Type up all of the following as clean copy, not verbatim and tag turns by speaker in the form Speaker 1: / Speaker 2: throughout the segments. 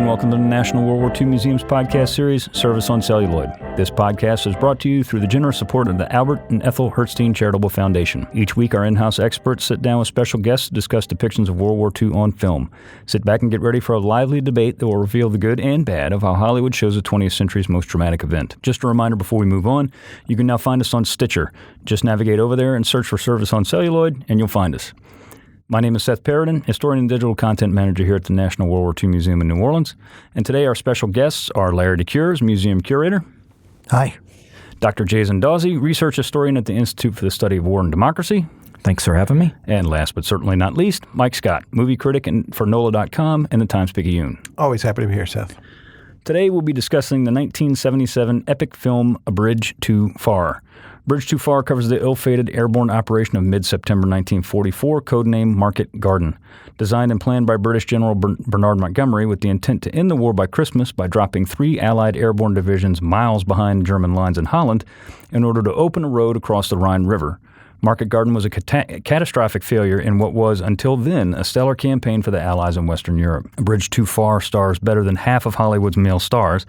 Speaker 1: and welcome to the National World War II Museum's podcast series, Service on Celluloid. This podcast is brought to you through the generous support of the Albert and Ethel Hertzstein Charitable Foundation. Each week, our in-house experts sit down with special guests to discuss depictions of World War II on film. Sit back and get ready for a lively debate that will reveal the good and bad of how Hollywood shows the 20th century's most dramatic event. Just a reminder before we move on, you can now find us on Stitcher. Just navigate over there and search for Service on Celluloid, and you'll find us. My name is Seth Paradin, historian and digital content manager here at the National World War II Museum in New Orleans. And today our special guests are Larry DeCures, museum curator.
Speaker 2: Hi.
Speaker 1: Dr. Jason Dawsey, research historian at the Institute for the Study of War and Democracy.
Speaker 2: Thanks for having me.
Speaker 1: And last but certainly not least, Mike Scott, movie critic for NOLA.com and the Times-Picayune.
Speaker 3: Always happy to be here, Seth.
Speaker 1: Today we'll be discussing the 1977 epic film A Bridge Too Far. Bridge Too Far covers the ill-fated airborne operation of mid-September 1944, codenamed Market Garden. Designed and planned by British General Bernard Montgomery with the intent to end the war by Christmas by dropping 3 Allied airborne divisions miles behind German lines in Holland in order to open a road across the Rhine River. Market Garden was a catastrophic failure in what was, until then, a stellar campaign for the Allies in Western Europe. A Bridge Too Far stars better than half of Hollywood's male stars,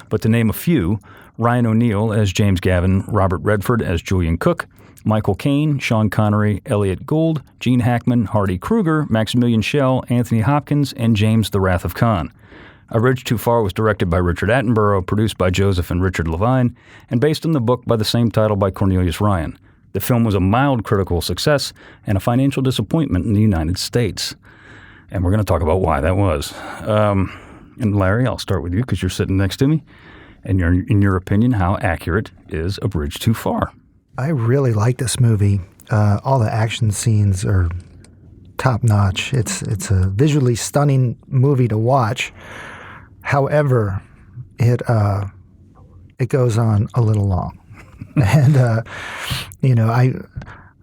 Speaker 1: but to name a few, Ryan O'Neal as James Gavin, Robert Redford as Julian Cook, Michael Caine, Sean Connery, Elliot Gould, Gene Hackman, Hardy Kruger, Maximilian Schell, Anthony Hopkins, and James the Wrath of Khan. A Bridge Too Far was directed by Richard Attenborough, produced by Joseph and Richard Levine, and based on the book by the same title by Cornelius Ryan. The film was a mild critical success and a financial disappointment in the United States. And we're going to talk about why that was. And Larry, I'll start with you because you're sitting next to me. And in your opinion, how accurate is A Bridge Too Far?
Speaker 2: I really like this movie. All the action scenes are top-notch. It's a visually stunning movie to watch. However, it goes on a little long. And,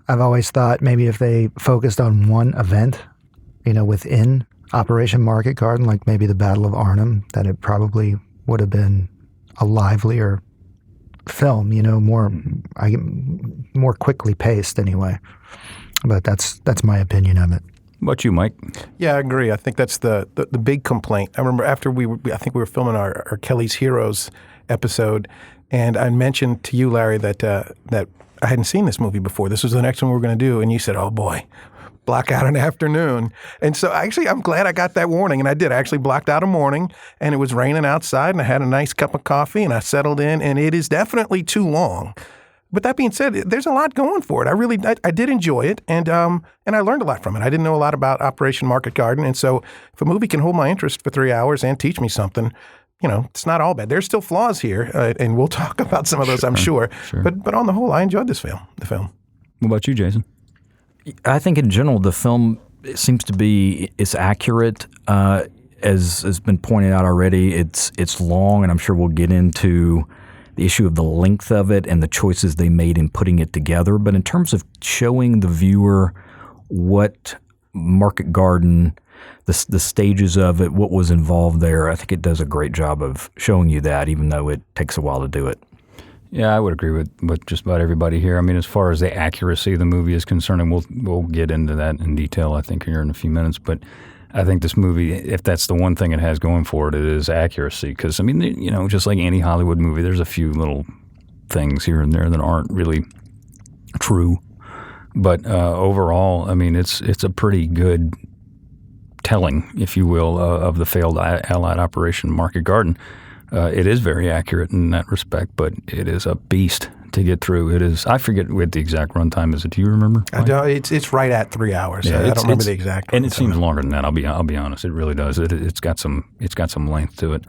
Speaker 2: I've always thought maybe if they focused on one event, within Operation Market Garden, like maybe the Battle of Arnhem, that it probably would have been a livelier film, more quickly paced anyway. But that's my opinion of it.
Speaker 1: What about you, Mike?
Speaker 3: Yeah, I agree. I think that's the big complaint. I remember after we were filming our Kelly's Heroes episode, and I mentioned to you, Larry, that I hadn't seen this movie before. This was the next one we were going to do, and you said, "Oh boy, block out an afternoon." And so actually, I'm glad I got that warning, and I did. I actually blocked out a morning, and it was raining outside, and I had a nice cup of coffee, and I settled in, and it is definitely too long. But that being said, there's a lot going for it. I did enjoy it, and I learned a lot from it. I didn't know a lot about Operation Market Garden, and so if a movie can hold my interest for 3 hours and teach me something, it's not all bad. There's still flaws here, and we'll talk about some of those, I'm sure. But on the whole, I enjoyed the film. What
Speaker 1: about you, Jason?
Speaker 4: I think in general, the film seems to be is accurate. As has been pointed out already, it's long, and I'm sure we'll get into the issue of the length of it and the choices they made in putting it together. But in terms of showing the viewer what Market Garden, the stages of it, what was involved there, I think it does a great job of showing you that, even though it takes a while to do it.
Speaker 1: Yeah, I would agree with just about everybody here. I mean, as far as the accuracy of the movie is concerned, and we'll get into that in detail, I think, here in a few minutes. But I think this movie, if that's the one thing it has going for it, it is accuracy. Because, I mean, just like any Hollywood movie, there's a few little things here and there that aren't really true. But overall, I mean, it's a pretty good telling, if you will, of the failed Allied Operation Market Garden. It is very accurate in that respect, but it is a beast to get through. It is. I forget what the exact runtime is. Do you remember?
Speaker 3: I don't. It's right at 3 hours. Yeah, I don't remember the exact.
Speaker 1: And it seems longer than that. I'll be honest. It really does. It's got some length to it.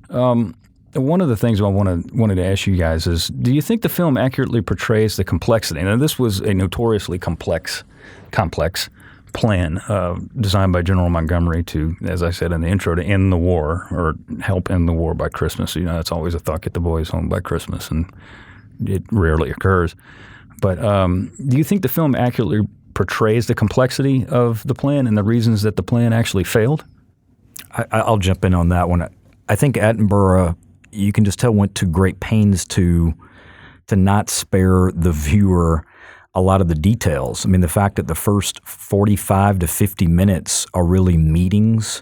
Speaker 1: One of the things I wanted to ask you guys is, do you think the film accurately portrays the complexity? Now, this was a notoriously complex plan designed by General Montgomery to, as I said in the intro, to end the war or help end the war by Christmas. That's always a thought, get the boys home by Christmas, and it rarely occurs. But do you think the film accurately portrays the complexity of the plan and the reasons that the plan actually failed?
Speaker 4: I'll jump in on that one. I think Attenborough, you can just tell, went to great pains to not spare the viewer a lot of the details. I mean, the fact that the first 45 to 50 minutes are really meetings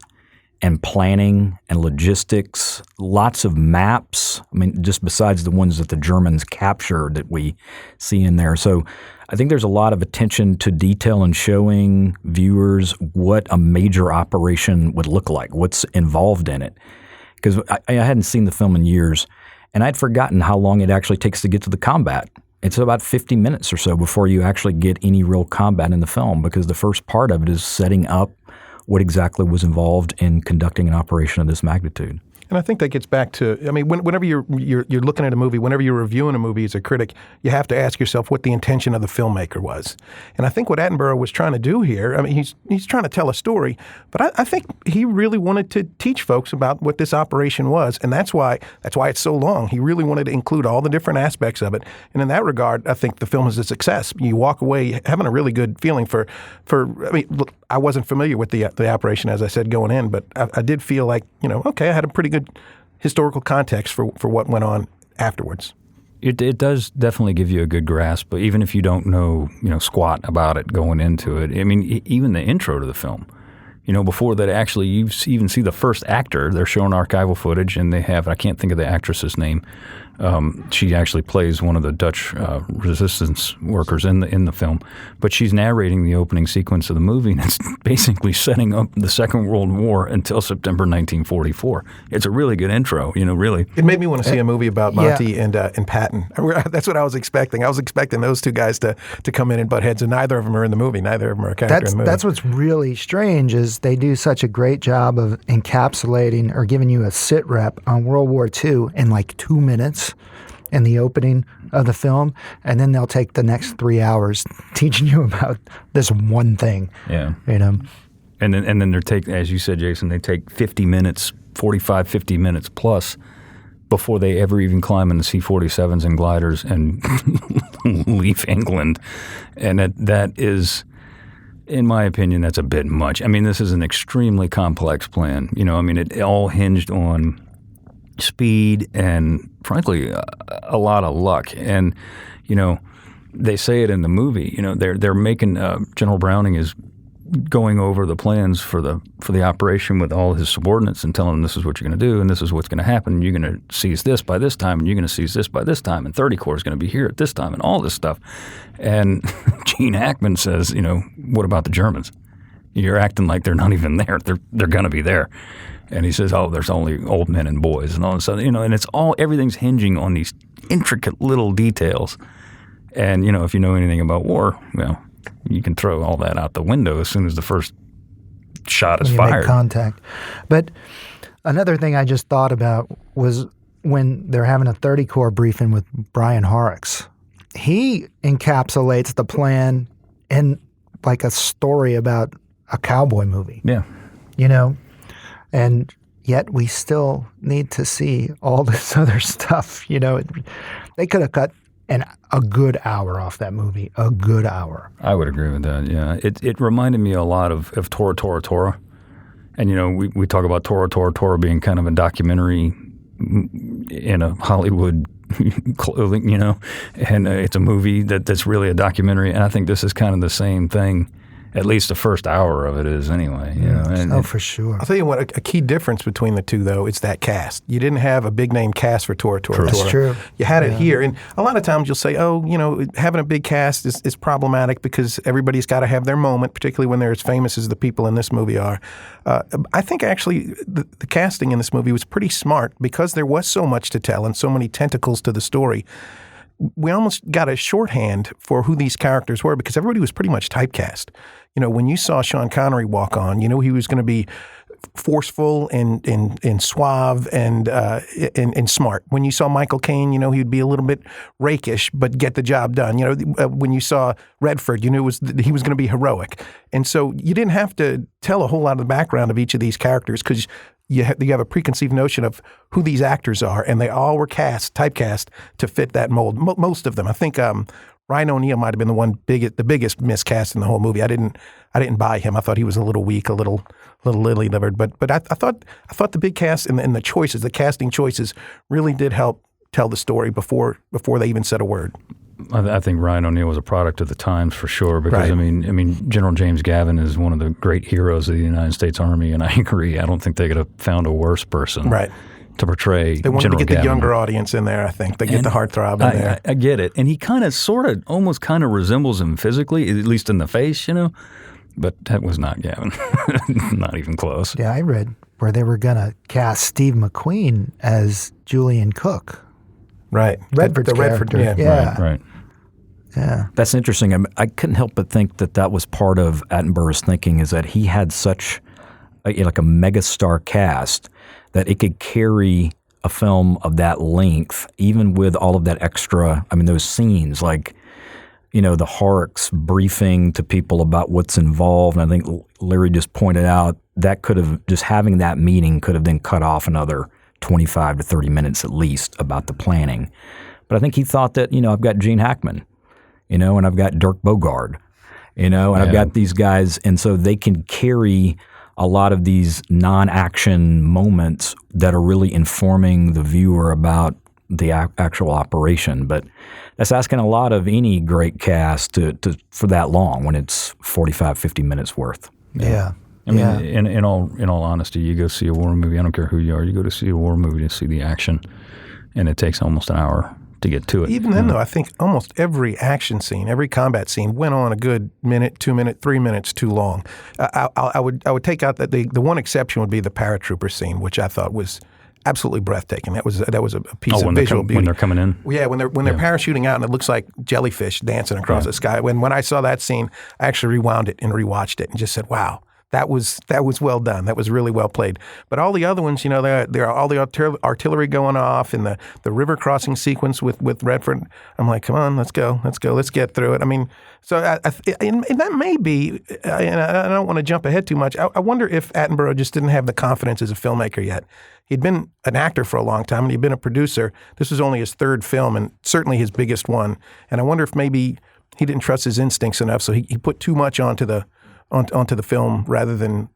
Speaker 4: and planning and logistics, lots of maps. I mean, just besides the ones that the Germans captured that we see in there. So I think there's a lot of attention to detail and showing viewers what a major operation would look like, what's involved in it. Because I hadn't seen the film in years, and I'd forgotten how long it actually takes to get to the combat. It's about 50 minutes or so before you actually get any real combat in the film, because the first part of it is setting up what exactly was involved in conducting an operation of this magnitude.
Speaker 3: And I think that gets back to, I mean, whenever you're looking at a movie, whenever you're reviewing a movie as a critic, you have to ask yourself what the intention of the filmmaker was. And I think what Attenborough was trying to do here, I mean, he's trying to tell a story, but I think he really wanted to teach folks about what this operation was, and that's why it's so long. He really wanted to include all the different aspects of it. And in that regard, I think the film is a success. You walk away having a really good feeling for I mean, look, I wasn't familiar with the operation, as I said, going in, but I did feel like, okay, I had a pretty good historical context for what went on afterwards.
Speaker 1: It does definitely give you a good grasp, but even if you don't know, squat about it going into it, I mean, even the intro to the film, before that actually you even see the first actor, they're showing archival footage, and they have, I can't think of the actress's name. She actually plays one of the Dutch resistance workers in the film, but she's narrating the opening sequence of the movie, and it's basically setting up the Second World War until September 1944. It's a really good intro, really.
Speaker 3: It made me want to see a movie about Monty and Patton. That's what I was expecting. I was expecting those two guys to come in and butt heads, and neither of them are in the movie. Neither of them are a character in the movie.
Speaker 2: That's what's really strange is they do such a great job of encapsulating or giving you a sit rep on World War II in like 2 minutes in the opening of the film, and then they'll take the next 3 hours teaching you about this one thing.
Speaker 1: Yeah. And then they're as you said, Jason, they take 50 minutes plus before they ever even climb in the C-47s and gliders and leave England. And that is, in my opinion, that's a bit much. I mean, this is an extremely complex plan. It all hinged on speed and, frankly, a lot of luck. And, they say it in the movie. They're making General Browning is going over the plans for the operation with all his subordinates and telling them this is what you're going to do and this is what's going to happen. You're going to seize this by this time and you're going to seize this by this time and 30 Corps is going to be here at this time and all this stuff. And Gene Hackman says, what about the Germans? You're acting like they're not even there. They're going to be there. And he says, oh, there's only old men and boys and all this stuff. And it's everything's hinging on these intricate little details. And, if you know anything about war, well, you can throw all that out the window as soon as the first shot is fired.
Speaker 2: Make contact. But another thing I just thought about was when they're having a 30 Corps briefing with Brian Horrocks. He encapsulates the plan in like a story about a cowboy movie.
Speaker 1: Yeah.
Speaker 2: And yet we still need to see all this other stuff. They could have cut a good hour off that movie, a good hour.
Speaker 1: I would agree with that, yeah. It reminded me a lot of Tora, Tora, Tora. And, we talk about Tora, Tora, Tora being kind of a documentary in a Hollywood clothing, and it's a movie that's really a documentary. And I think this is kind of the same thing. At least the first hour of it is anyway.
Speaker 2: For sure.
Speaker 3: I'll tell you what, a key difference between the two, though, is that cast. You didn't have a big-name cast for Tora, Tora, Tora.
Speaker 2: That's true.
Speaker 3: You had it here. And a lot of times you'll say, having a big cast is problematic because everybody's got to have their moment, particularly when they're as famous as the people in this movie are. I think, actually, the casting in this movie was pretty smart because there was so much to tell and so many tentacles to the story. We almost got a shorthand for who these characters were because everybody was pretty much typecast. When you saw Sean Connery walk on, he was going to be forceful and suave and smart. When you saw Michael Caine, he'd be a little bit rakish but get the job done. When you saw Redford, he was going to be heroic. And so you didn't have to tell a whole lot of the background of each of these characters because you have a preconceived notion of who these actors are, and they all were typecast to fit that mold. Most of them. I think Ryan O'Neal might have been the biggest miscast in the whole movie. I didn't buy him. I thought he was a little weak, a little lily-livered. But I thought the big cast and the choices, the casting choices, really did help tell the story before they even said a word.
Speaker 1: I think Ryan O'Neal was a product of the times for sure. Because
Speaker 3: Right.
Speaker 1: I mean, General James Gavin is one of the great heroes of the United States Army, and I agree. I don't think they could have found a worse person,
Speaker 3: Right.
Speaker 1: to portray.
Speaker 3: They wanted
Speaker 1: General
Speaker 3: to get
Speaker 1: Gavin.
Speaker 3: the younger audience in there, I think. They get the heartthrob in there.
Speaker 1: I get it, and he kind of, almost kind of resembles him physically, at least in the face, But that was not Gavin, not even close.
Speaker 2: Yeah, I read where they were going to cast Steve McQueen as Julian Cook.
Speaker 3: Right.
Speaker 2: Redford's
Speaker 3: the Redford,
Speaker 2: character.
Speaker 3: yeah.
Speaker 1: Right.
Speaker 2: Yeah.
Speaker 4: That's interesting. I couldn't help but think that was part of Attenborough's thinking, is that he had such a megastar cast that it could carry a film of that length, even with all of that extra. I mean, those scenes, like, the Harks briefing to people about what's involved. And I think Larry just pointed out that could have, just having that meeting could have then cut off another 25 to 30 minutes at least about the planning. But I think he thought that, I've got Gene Hackman, and I've got Dirk Bogarde, and I've got these guys. And so they can carry a lot of these non-action moments that are really informing the viewer about the actual operation. But that's asking a lot of any great cast for that long when it's 45, 50 minutes worth.
Speaker 2: Yeah.
Speaker 1: I mean, in all honesty, you go see a war movie. I don't care who you are. You go to see a war movie to see the action, and it takes almost an hour to get to it.
Speaker 3: Even then, though, I think almost every action scene, every combat scene went on a good minute, 2 minutes, 3 minutes too long. I would take out that the one exception would be the paratrooper scene, which I thought was absolutely breathtaking. That was a piece of visual beauty.
Speaker 1: When they're coming in?
Speaker 3: Yeah, when they're parachuting out and it looks like jellyfish dancing across the sky. When I saw that scene, I actually rewound it and rewatched it and just said, wow. That was well done. That was really well played. But all the other ones, there are all the artillery going off and the river crossing sequence with Redford. I'm like, come on, let's go, let's get through it. I mean, so and that may be, and I don't want to jump ahead too much. I wonder if Attenborough just didn't have the confidence as a filmmaker yet. He'd been an actor for a long time and he'd been a producer. This was only his third film and certainly his biggest one. And I wonder if maybe he didn't trust his instincts enough, so he put too much onto the film rather than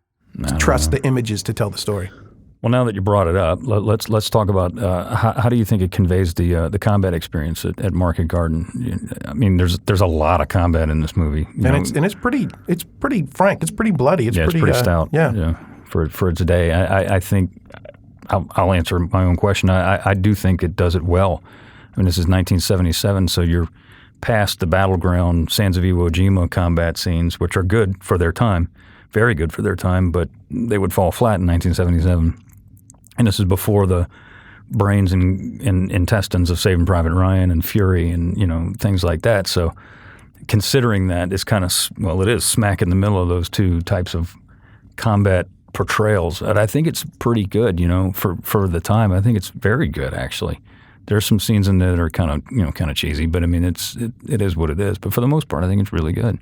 Speaker 3: trust the images to tell the story.
Speaker 1: Well, now that you brought it up, let's talk about how do you think it conveys the combat experience at Market Garden? I mean, there's a lot of combat in this movie,
Speaker 3: it's pretty frank. It's pretty bloody. It's
Speaker 1: pretty stout.
Speaker 3: Yeah.
Speaker 1: For its day, I think I'll answer my own question. I do think it does it well. I mean, this is 1977, so you're past the battleground Sands of Iwo Jima combat scenes, which are good for their time, very good for their time, but they would fall flat in 1977. And this is before the brains and intestines of Saving Private Ryan and Fury and things like that. So considering that, it's kind of, it is smack in the middle of those two types of combat portrayals. And I think it's pretty good, for the time. I think it's very good, actually. There's some scenes in there that are kind of cheesy, but I mean, it is what it is. But for the most part, I think it's really good.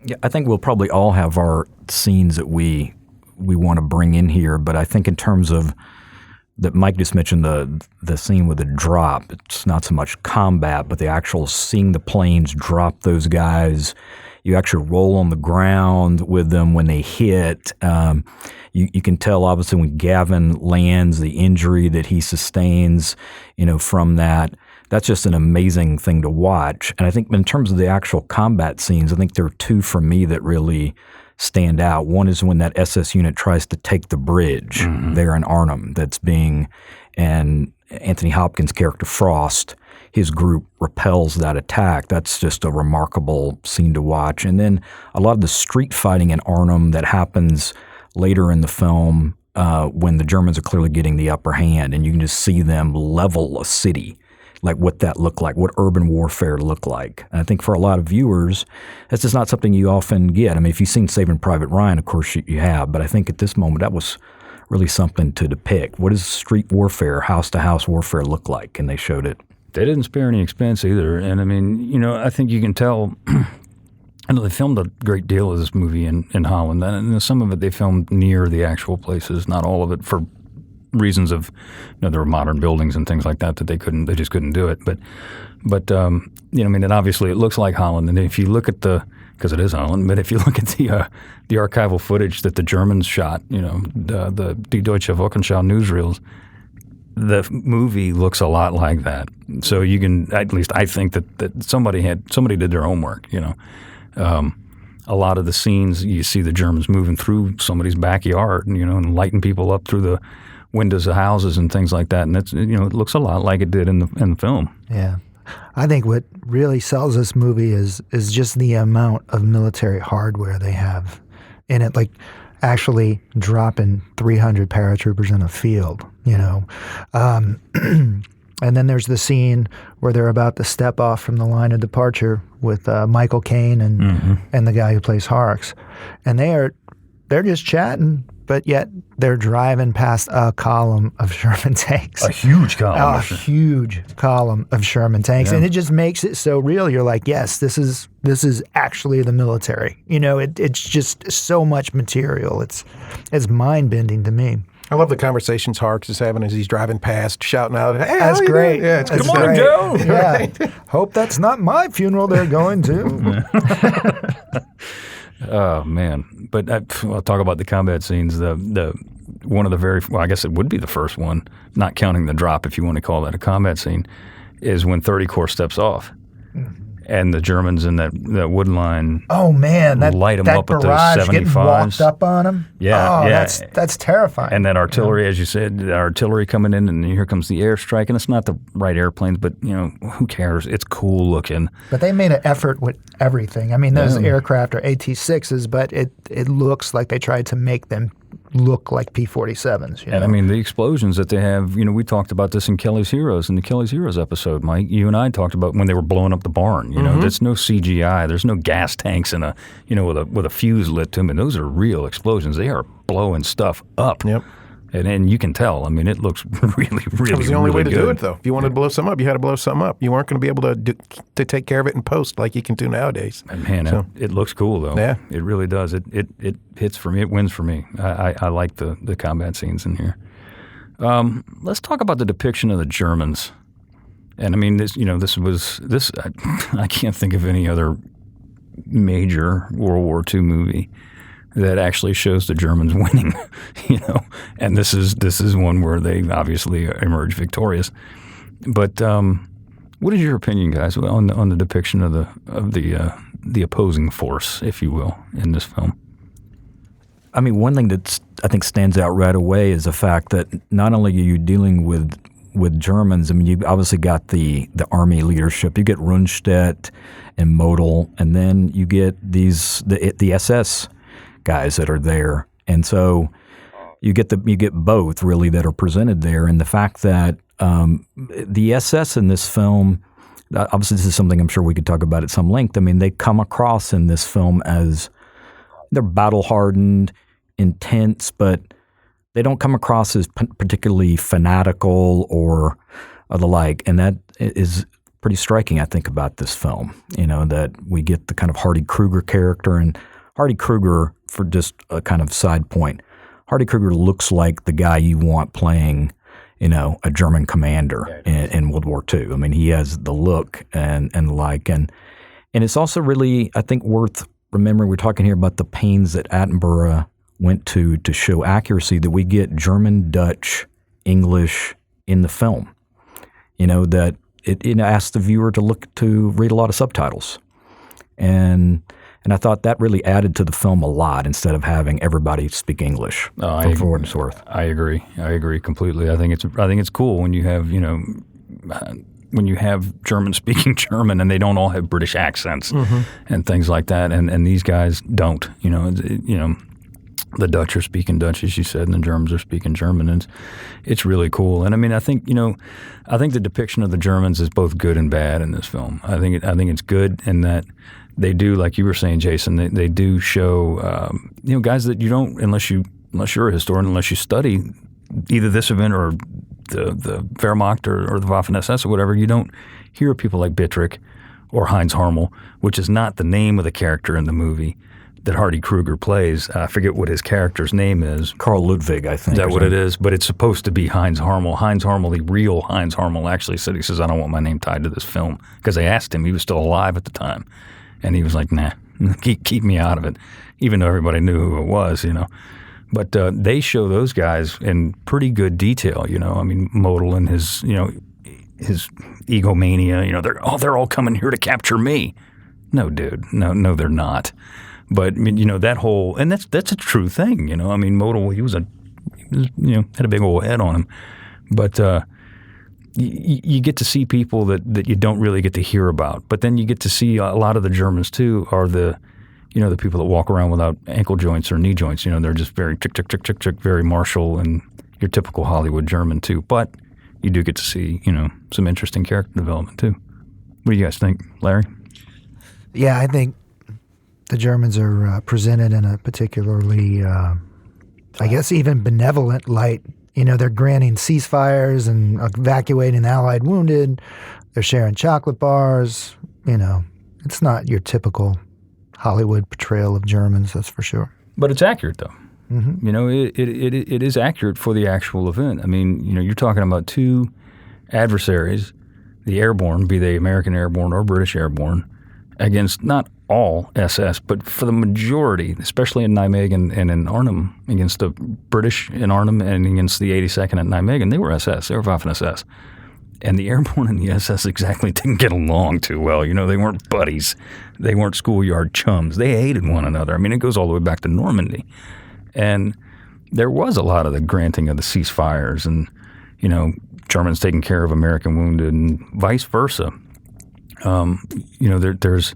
Speaker 4: Yeah, I think we'll probably all have our scenes that we want to bring in here, but I think in terms of that, Mike just mentioned the scene with the drop. It's not so much combat, but the actual seeing the planes drop those guys. You actually roll on the ground with them when they hit. You can tell, obviously, when Gavin lands, the injury that he sustains, from that. That's just an amazing thing to watch. And I think in terms of the actual combat scenes, I think there are two for me that really stand out. One is when that SS unit tries to take the bridge there in Arnhem and Anthony Hopkins' character Frost, his group repels that attack. That's just a remarkable scene to watch. And then a lot of the street fighting in Arnhem that happens later in the film when the Germans are clearly getting the upper hand, and you can just see them level a city, like what that looked like, what urban warfare looked like. And I think for a lot of viewers, that's just not something you often get. I mean, if you've seen Saving Private Ryan, of course you have, but I think at this moment that was really something to depict. What does street warfare, house-to-house warfare look like? And they showed it.
Speaker 1: They didn't spare any expense either. And I mean, I think you can tell I know they filmed a great deal of this movie in Holland, and some of it they filmed near the actual places, not all of it for reasons of, there were modern buildings and things like that they just couldn't do it. But and obviously it looks like Holland, and if you look at because it is Holland, but if you look at the archival footage that the Germans shot, the Die Deutsche Wochenschau newsreels, the movie looks a lot like that. So you can, at least I think that somebody did their homework, you know. A lot of the scenes you see the Germans moving through somebody's backyard, you know, and lighting people up through the windows of houses and things like that. And that's, you know, it looks a lot like it did in the film.
Speaker 2: Yeah. I think what really sells this movie is just the amount of military hardware they have in it, like actually dropping 300 paratroopers in a field, you know. And then there's the scene where they're about to step off from the line of departure with Michael Caine and the guy who plays Horrocks. And they're just chatting, but yet they're driving past a column of Sherman tanks.
Speaker 1: A huge column.
Speaker 2: A huge column of Sherman tanks.
Speaker 1: Yeah.
Speaker 2: And it just makes it so real. You're like, yes, this is actually the military. You know, it's just so much material. It's mind-bending to me.
Speaker 3: I love the conversations Horrocks is having as he's driving past, shouting out, "Hey,
Speaker 2: that's great.
Speaker 3: Yeah, it's
Speaker 2: that's
Speaker 3: good
Speaker 2: great.
Speaker 3: stuff.
Speaker 2: Yeah.
Speaker 3: Right.
Speaker 2: Hope that's not my funeral they're going to.
Speaker 1: Oh man! But I'll talk about the combat scenes. The one of the very, well, I guess it would be the first one, not counting the drop, if you want to call that a combat scene, is when 30 Corps steps off. And the Germans in that wood line,
Speaker 2: oh man,
Speaker 1: light them up with those
Speaker 2: barrage getting
Speaker 1: 75s.
Speaker 2: walked up on them.
Speaker 1: Yeah,
Speaker 2: oh,
Speaker 1: yeah.
Speaker 2: That's terrifying.
Speaker 1: And that artillery, as you said, the artillery coming in, and here comes the airstrike, and it's not the right airplanes, but you know, who cares? It's cool looking.
Speaker 2: But they made an effort with everything. I mean, those aircraft are AT-6s, but it looks like they tried to make them look like P-47s.
Speaker 1: And I mean, the explosions that they have, you know, we talked about this in Kelly's Heroes, in the Kelly's Heroes episode, Mike. You and I talked about when they were blowing up the barn. You know, there's no CGI. There's no gas tanks in with a fuse lit to them. And those are real explosions. They are blowing stuff up.
Speaker 3: Yep.
Speaker 1: And you can tell. I mean, it looks really, really,
Speaker 3: That was the only way to
Speaker 1: good.
Speaker 3: do it, though. If you wanted to blow something up, you had to blow something up. You weren't going to be able to take care of it in post like you can do nowadays.
Speaker 1: And man, it looks cool, though.
Speaker 3: Yeah.
Speaker 1: It really does. It hits for me. It wins for me. I like the combat scenes in here. Let's talk about the depiction of the Germans. And I mean, this I can't think of any other major World War II movie that actually shows the Germans winning, you know, and this is one where they obviously emerge victorious. But what is your opinion, guys, on the depiction of the opposing force, if you will, in this film?
Speaker 4: I mean, one thing that I think stands out right away is the fact that not only are you dealing with Germans, I mean, you obviously got the army leadership. You get Rundstedt and Model, and then you get the SS guys that are there, and so you get both really that are presented there. And the fact that the SS in this film, obviously this is something I'm sure we could talk about at some length. I mean, they come across in this film as they're battle hardened, intense, but they don't come across as particularly fanatical or the like. And that is pretty striking, I think, about this film. You know, that we get the kind of Hardy Kruger character, and Hardy Kruger, for just a kind of side point, Hardy Kruger looks like the guy you want playing, you know, a German commander in World War II. I mean, he has the look and the like. And it's also really, I think, worth remembering, we're talking here about the pains that Attenborough went to show accuracy, that we get German, Dutch, English in the film. You know, that it asks the viewer to read a lot of subtitles. And I thought that really added to the film a lot, instead of having everybody speak English for what it's worth.
Speaker 1: I agree completely. I think it's cool when you have, you know, when you have Germans speaking German and they don't all have British accents and things like that, and these guys don't. You know, the Dutch are speaking Dutch, as you said, and the Germans are speaking German, and it's really cool. And I mean, I think the depiction of the Germans is both good and bad in this film. I think it's good in that they do, like you were saying, Jason, they do show, you know, guys that you don't, unless you're a historian, unless you study either this event or the Wehrmacht or the Waffen-SS or whatever, you don't hear people like Bittrick or Heinz Harmel, which is not the name of the character in the movie that Hardy Kruger plays. I forget what his character's name is.
Speaker 4: Carl Ludwig, I think.
Speaker 1: Is that what it is? But it's supposed to be Heinz Harmel. Heinz Harmel, the real Heinz Harmel, actually said, he says, I don't want my name tied to this film. Because they asked him, he was still alive at the time. And he was like, nah, keep me out of it, even though everybody knew who it was, you know. But they show those guys in pretty good detail, you know. I mean, Modal and his egomania, you know, they're all coming here to capture me. No, dude. No, they're not. But I mean, you know, that whole, and that's a true thing, you know. I mean, Modal, he was had a big old head on him. But you get to see people that you don't really get to hear about. But then you get to see a lot of the Germans too are the people that walk around without ankle joints or knee joints. You know, they're just very tick, tick, tick, tick, tick, very martial and your typical Hollywood German too. But you do get to see, you know, some interesting character development too. What do you guys think, Larry?
Speaker 2: Yeah, I think the Germans are presented in a particularly, I guess, even benevolent light. You know, they're granting ceasefires and evacuating Allied wounded. They're sharing chocolate bars. You know, it's not your typical Hollywood portrayal of Germans, that's for sure.
Speaker 1: But it's accurate, though.
Speaker 2: Mm-hmm.
Speaker 1: You know, it is accurate for the actual event. I mean, you know, you're talking about two adversaries, the Airborne, be they American Airborne or British Airborne, against not all SS, but for the majority, especially in Nijmegen and in Arnhem, against the British in Arnhem and against the 82nd at Nijmegen, they were SS. They were Waffen-SS. And the Airborne and the SS exactly didn't get along too well. You know, they weren't buddies. They weren't schoolyard chums. They hated one another. I mean, it goes all the way back to Normandy. And there was a lot of the granting of the ceasefires and, you know, Germans taking care of American wounded and vice versa. You know, there's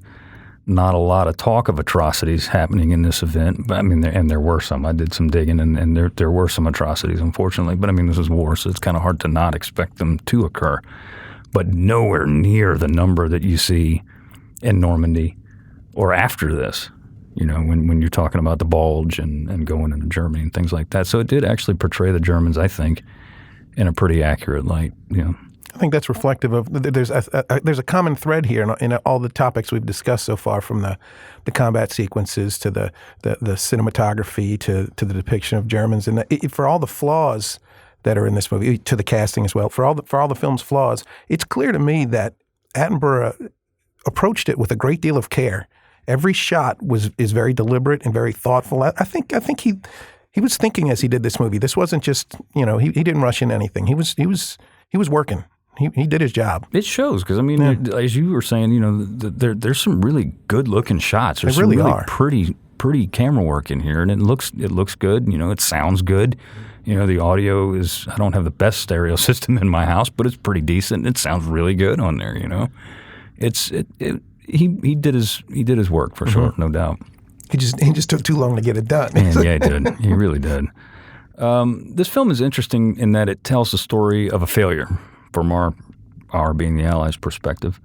Speaker 1: not a lot of talk of atrocities happening in this event. But I mean, there were some. I did some digging, and there were some atrocities, unfortunately. But I mean, this was war, so it's kind of hard to not expect them to occur. But nowhere near the number that you see in Normandy or after this. You know, when you're talking about the Bulge and going into Germany and things like that. So it did actually portray the Germans, I think, in a pretty accurate light. You know.
Speaker 3: I think that's reflective of there's a common thread here in all the topics we've discussed so far, from the combat sequences to the cinematography to the depiction of Germans, and for all the flaws that are in this movie, to the casting as well. For all the film's flaws, it's clear to me that Attenborough approached it with a great deal of care. Every shot is very deliberate and very thoughtful. I think he was thinking as he did this movie. This wasn't just, you know, he didn't rush in anything. He was working. He did his job.
Speaker 1: It shows because, I mean, as you were saying, you know, there's some really good-looking shots. There's
Speaker 3: some really
Speaker 1: pretty camera work in here, and it looks good. You know, it sounds good. You know, the audio is, I don't have the best stereo system in my house, but it's pretty decent. It sounds really good on there, you know. He did his work for sure, no doubt.
Speaker 3: He just took too long to get it done.
Speaker 1: Yeah, he did. He really did. This film is interesting in that it tells the story of a failure from our being the Allies' perspective.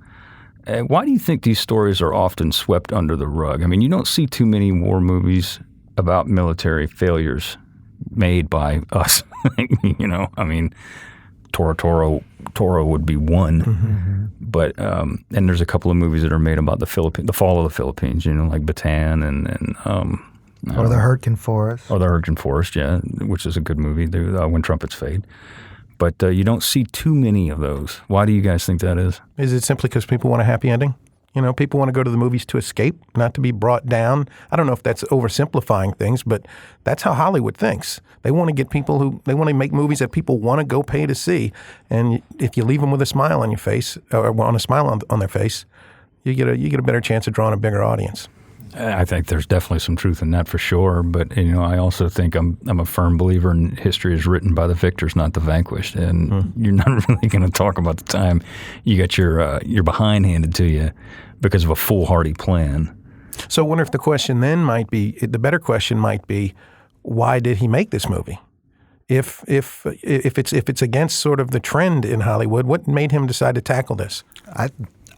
Speaker 1: Why do you think these stories are often swept under the rug? I mean, you don't see too many war movies about military failures made by us. You know, I mean, Toro would be one, but and there's a couple of movies that are made about the fall of the Philippines. You know, like Bataan and
Speaker 2: or the Hurtgen Forest.
Speaker 1: Or the Hurtgen Forest, yeah, which is a good movie. When Trumpets Fade. But you don't see too many of those. Why do you guys think that is?
Speaker 3: Is it simply because people want a happy ending? You know, people want to go to the movies to escape, not to be brought down. I don't know if that's oversimplifying things, but that's how Hollywood thinks. They want to get they want to make movies that people want to go pay to see. And if you leave them with a smile on your face, or on a smile on their face, you get a better chance of drawing a bigger audience.
Speaker 1: I think there's definitely some truth in that for sure, but you know, I also think I'm a firm believer in history is written by the victors, not the vanquished, and you're not really going to talk about the time you got your behind handed to you because of a foolhardy plan.
Speaker 3: So I wonder if the question then the better question might be, why did he make this movie? If it's against sort of the trend in Hollywood, what made him decide to tackle this?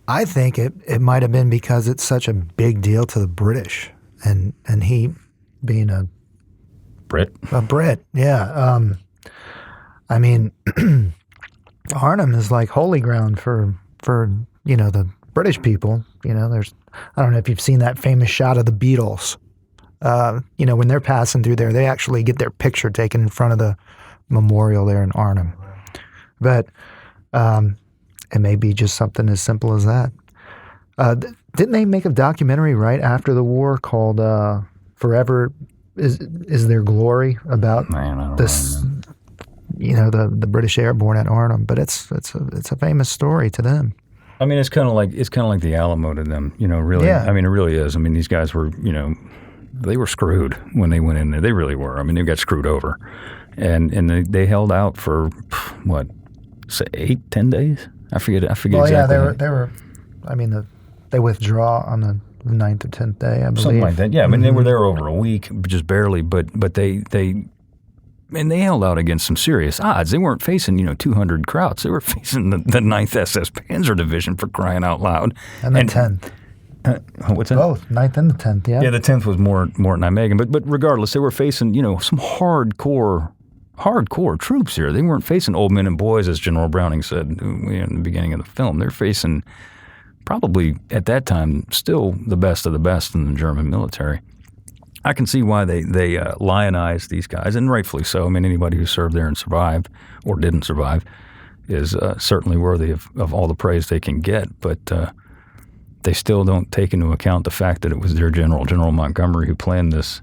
Speaker 2: I think it might have been because it's such a big deal to the British, and he being a
Speaker 1: Brit,
Speaker 2: yeah. I mean, Arnhem is like holy ground for you know, the British people. You know, I don't know if you've seen that famous shot of the Beatles. You know, when they're passing through there, they actually get their picture taken in front of the memorial there in Arnhem. But it may be just something as simple as that. Didn't they make a documentary right after the war called Forever is their glory about
Speaker 1: Man, I don't
Speaker 2: this.
Speaker 1: know.
Speaker 2: You know, the British Airborne at Arnhem, but it's a famous story to them.
Speaker 1: I mean, it's kind of like the Alamo to them. You know, really.
Speaker 2: Yeah.
Speaker 1: I mean, it really is. I mean, these guys were, you know, they were screwed when they went in there. They really were. I mean, they got screwed over, and they held out for what, say 8-10 days. I forget
Speaker 2: Well,
Speaker 1: exactly.
Speaker 2: yeah, they were. I mean, they withdraw on the 9th or 10th day, I believe.
Speaker 1: Something like that. Yeah, I mean, they were there over a week, just barely, but they held out against some serious odds. They weren't facing, 200 Krauts. They were facing the 9th SS Panzer Division, for crying out loud.
Speaker 2: And the 10th.
Speaker 1: What's that?
Speaker 2: Both, 9th and the 10th, yeah.
Speaker 1: Yeah, the 10th was more Nijmegen. But regardless, they were facing, some hardcore troops here. They weren't facing old men and boys, as General Browning said in the beginning of the film. They're facing probably, at that time, still the best of the best in the German military. I can see why they lionized these guys, and rightfully so. I mean, anybody who served there and survived, or didn't survive, is certainly worthy of all the praise they can get. But they still don't take into account the fact that it was their General Montgomery, who planned this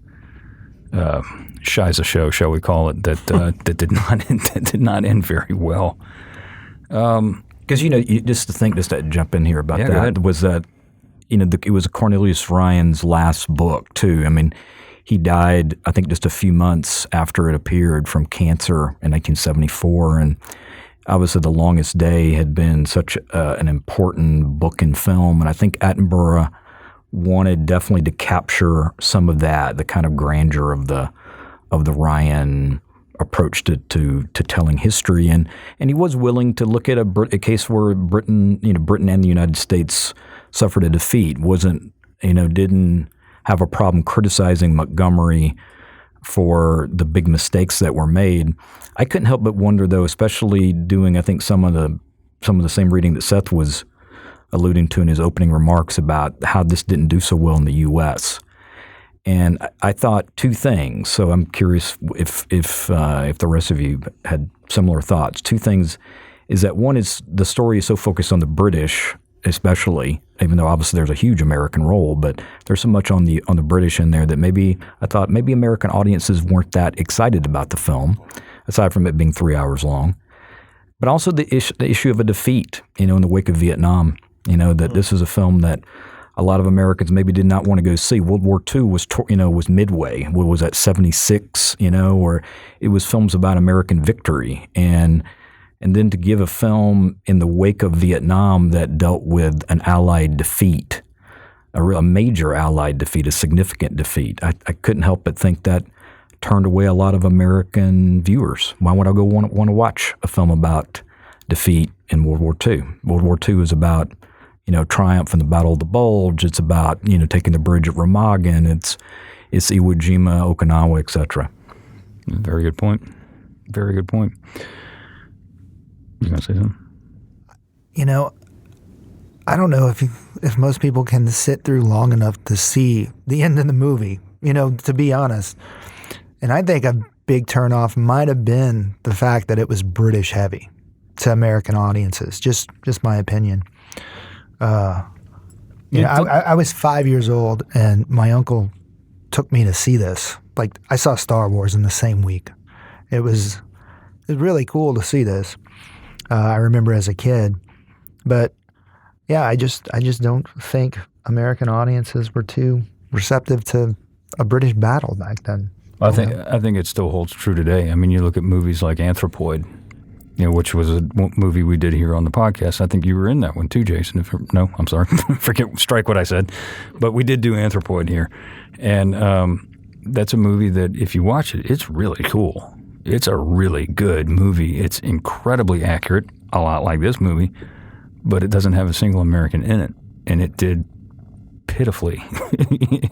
Speaker 1: Shiza show, shall we call it, that did not end very well.
Speaker 4: Because just to jump in here about
Speaker 1: Yeah, go ahead.
Speaker 4: was that it was Cornelius Ryan's last book too. I mean, he died, I think, just a few months after it appeared from cancer in 1974, and obviously The Longest Day had been such an important book and film, and I think Attenborough wanted definitely to capture some of that, the kind of grandeur of the Ryan approach to telling history, and he was willing to look at a case where Britain and the United States suffered a defeat, didn't have a problem criticizing Montgomery for the big mistakes that were made. I couldn't help but wonder, though, especially doing, I think, some of the same reading that Seth was alluding to in his opening remarks about how this didn't do so well in the U.S. And I thought two things. So I'm curious if the rest of you had similar thoughts. Two things is that one is the story is so focused on the British, especially, even though obviously there's a huge American role, but there's so much on the British in there that I thought maybe American audiences weren't that excited about the film, aside from it being 3 hours long. But also the issue of a defeat, in the wake of Vietnam, that this is a film that a lot of Americans maybe did not want to go see. World War II was midway. What was that, 76, or it was films about American victory. And then to give a film in the wake of Vietnam that dealt with an Allied defeat, a major Allied defeat, a significant defeat, I couldn't help but think that turned away a lot of American viewers. Why would I go want to watch a film about defeat in World War II? World War II is about triumph in the Battle of the Bulge. It's about taking the bridge at Remagen. It's Iwo Jima, Okinawa, etc.
Speaker 1: Very good point. Very good point. You gonna say something?
Speaker 2: I don't know if most people can sit through long enough to see the end of the movie, to be honest. And I think a big turnoff might have been the fact that it was British heavy to American audiences. Just my opinion. I was 5 years old, and my uncle took me to see this. Like, I saw Star Wars in the same week. It was really cool to see this. I remember as a kid, but yeah, I just don't think American audiences were too receptive to a British battle back then.
Speaker 1: I think it still holds true today. I mean, you look at movies like Anthropoid, which was a movie we did here on the podcast. I think you were in that one too, Jason. No, I'm sorry. Strike what I said. But we did do Anthropoid here. And that's a movie that if you watch it, it's really cool. It's a really good movie. It's incredibly accurate, a lot like this movie, but it doesn't have a single American in it. And it did pitifully